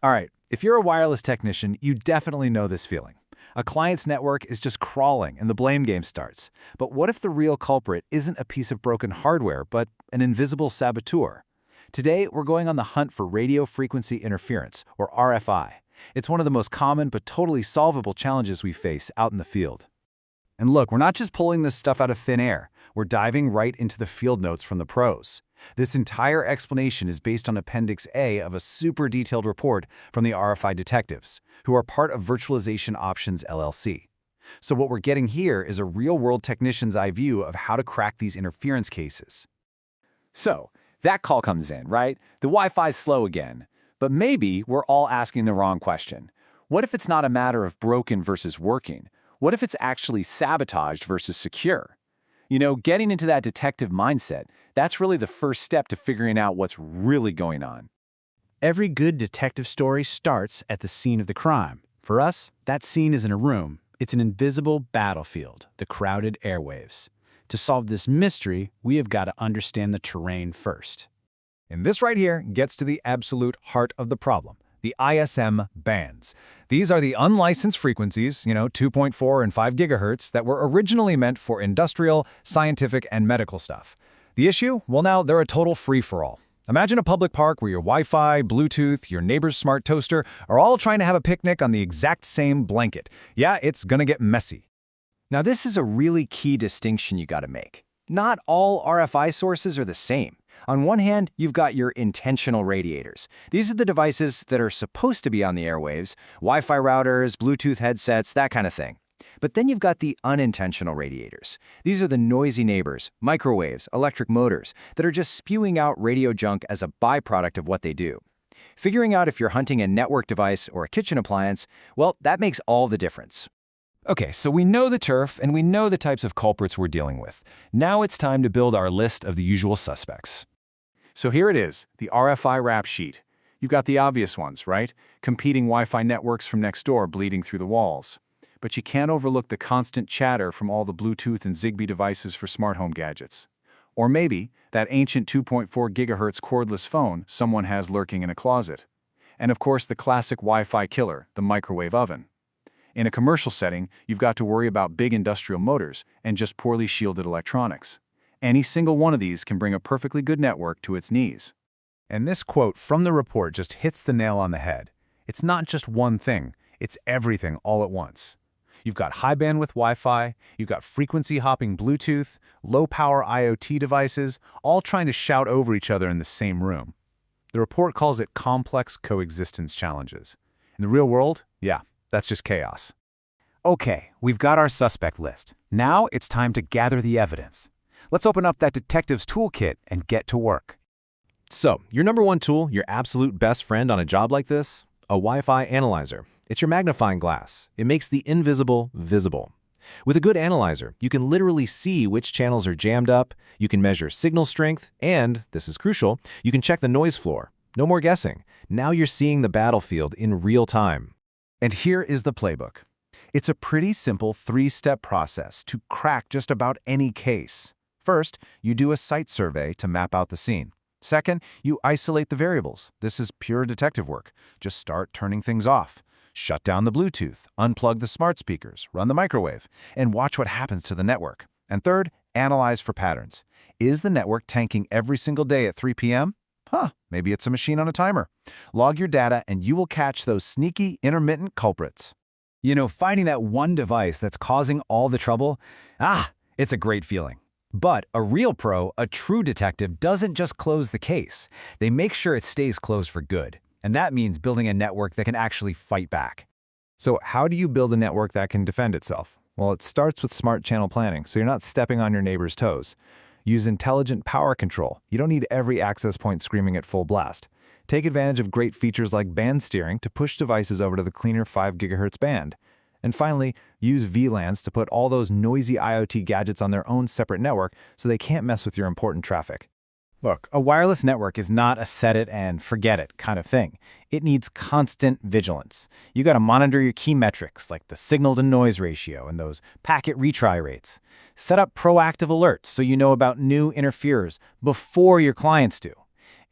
All right, if you're a wireless technician, you definitely know this feeling. A client's network is just crawling and the blame game starts. But what if the real culprit isn't a piece of broken hardware, but an invisible saboteur? Today, we're going on the hunt for radio frequency interference, or RFI. It's one of the most common but totally solvable challenges we face out in the field. And look, we're not just pulling this stuff out of thin air. We're diving right into the field notes from the pros. This entire explanation is based on Appendix A of a super detailed report from the RFI detectives, who are part of Virtualization Options LLC. So what we're getting here is a real-world technician's eye view of how to crack these interference cases. So, that call comes in, right? The Wi-Fi's slow again. But maybe we're all asking the wrong question. What if it's not a matter of broken versus working? What if it's actually sabotaged versus secure? You know, getting into that detective mindset, that's really the first step to figuring out what's really going on. Every good detective story starts at the scene of the crime. For us, that scene isn't a room. It's an invisible battlefield, the crowded airwaves. To solve this mystery, we have got to understand the terrain first. And this right here gets to the absolute heart of the problem. The ISM bands. These are the unlicensed frequencies, 2.4 and 5 gigahertz, that were originally meant for industrial, scientific, and medical stuff. The issue? Well, now they're a total free-for-all. Imagine a public park where your Wi-Fi, Bluetooth, your neighbor's smart toaster are all trying to have a picnic on the exact same blanket. Yeah, it's gonna get messy. Now, this is a really key distinction you gotta make. Not all RFI sources are the same. On one hand, you've got your intentional radiators. These are the devices that are supposed to be on the airwaves, Wi-Fi routers, Bluetooth headsets, that kind of thing. But then you've got the unintentional radiators. These are the noisy neighbors, microwaves, electric motors, that are just spewing out radio junk as a byproduct of what they do. Figuring out if you're hunting a network device or a kitchen appliance, well, that makes all the difference. Okay, so we know the turf and we know the types of culprits we're dealing with. Now it's time to build our list of the usual suspects. So here it is, the RFI rap sheet. You've got the obvious ones, right? Competing Wi-Fi networks from next door bleeding through the walls. But you can't overlook the constant chatter from all the Bluetooth and Zigbee devices for smart home gadgets. Or maybe that ancient 2.4 gigahertz cordless phone someone has lurking in a closet. And of course the classic Wi-Fi killer, the microwave oven. In a commercial setting, you've got to worry about big industrial motors and just poorly shielded electronics. Any single one of these can bring a perfectly good network to its knees. And this quote from the report just hits the nail on the head. It's not just one thing, it's everything all at once. You've got high bandwidth Wi-Fi, you've got frequency hopping Bluetooth, low power IoT devices, all trying to shout over each other in the same room. The report calls it complex coexistence challenges. In the real world, yeah, that's just chaos. Okay, we've got our suspect list. Now it's time to gather the evidence. Let's open up that detective's toolkit and get to work. So, your number one tool, your absolute best friend on a job like this? A Wi-Fi analyzer. It's your magnifying glass. It makes the invisible visible. With a good analyzer, you can literally see which channels are jammed up, you can measure signal strength, and, this is crucial, you can check the noise floor. No more guessing. Now you're seeing the battlefield in real time. And here is the playbook. It's a pretty simple three-step process to crack just about any case. First, you do a site survey to map out the scene. Second, you isolate the variables. This is pure detective work. Just start turning things off. Shut down the Bluetooth, unplug the smart speakers, run the microwave, and watch what happens to the network. And third, analyze for patterns. Is the network tanking every single day at 3 p.m.? Maybe it's a machine on a timer. Log your data and you will catch those sneaky, intermittent culprits. Finding that one device that's causing all the trouble, it's a great feeling. But a real pro, a true detective, doesn't just close the case. They make sure it stays closed for good. And that means building a network that can actually fight back. So how do you build a network that can defend itself? Well, it starts with smart channel planning, so you're not stepping on your neighbor's toes. Use intelligent power control. You don't need every access point screaming at full blast. Take advantage of great features like band steering to push devices over to the cleaner 5 GHz band. And finally, use VLANs to put all those noisy IoT gadgets on their own separate network so they can't mess with your important traffic. Look, a wireless network is not a set it and forget it kind of thing. It needs constant vigilance. You got to monitor your key metrics like the signal to noise ratio and those packet retry rates. Set up proactive alerts so you know about new interferers before your clients do.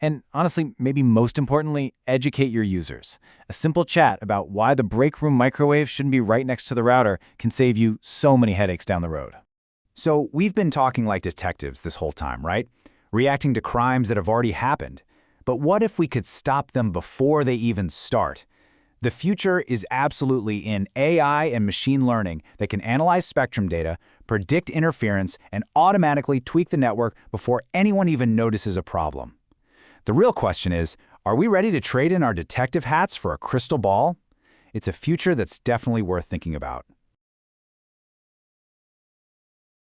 And honestly, maybe most importantly, educate your users. A simple chat about why the break room microwave shouldn't be right next to the router can save you so many headaches down the road. So we've been talking like detectives this whole time, right? Reacting to crimes that have already happened. But what if we could stop them before they even start? The future is absolutely in AI and machine learning that can analyze spectrum data, predict interference, and automatically tweak the network before anyone even notices a problem. The real question is, are we ready to trade in our detective hats for a crystal ball? It's a future that's definitely worth thinking about.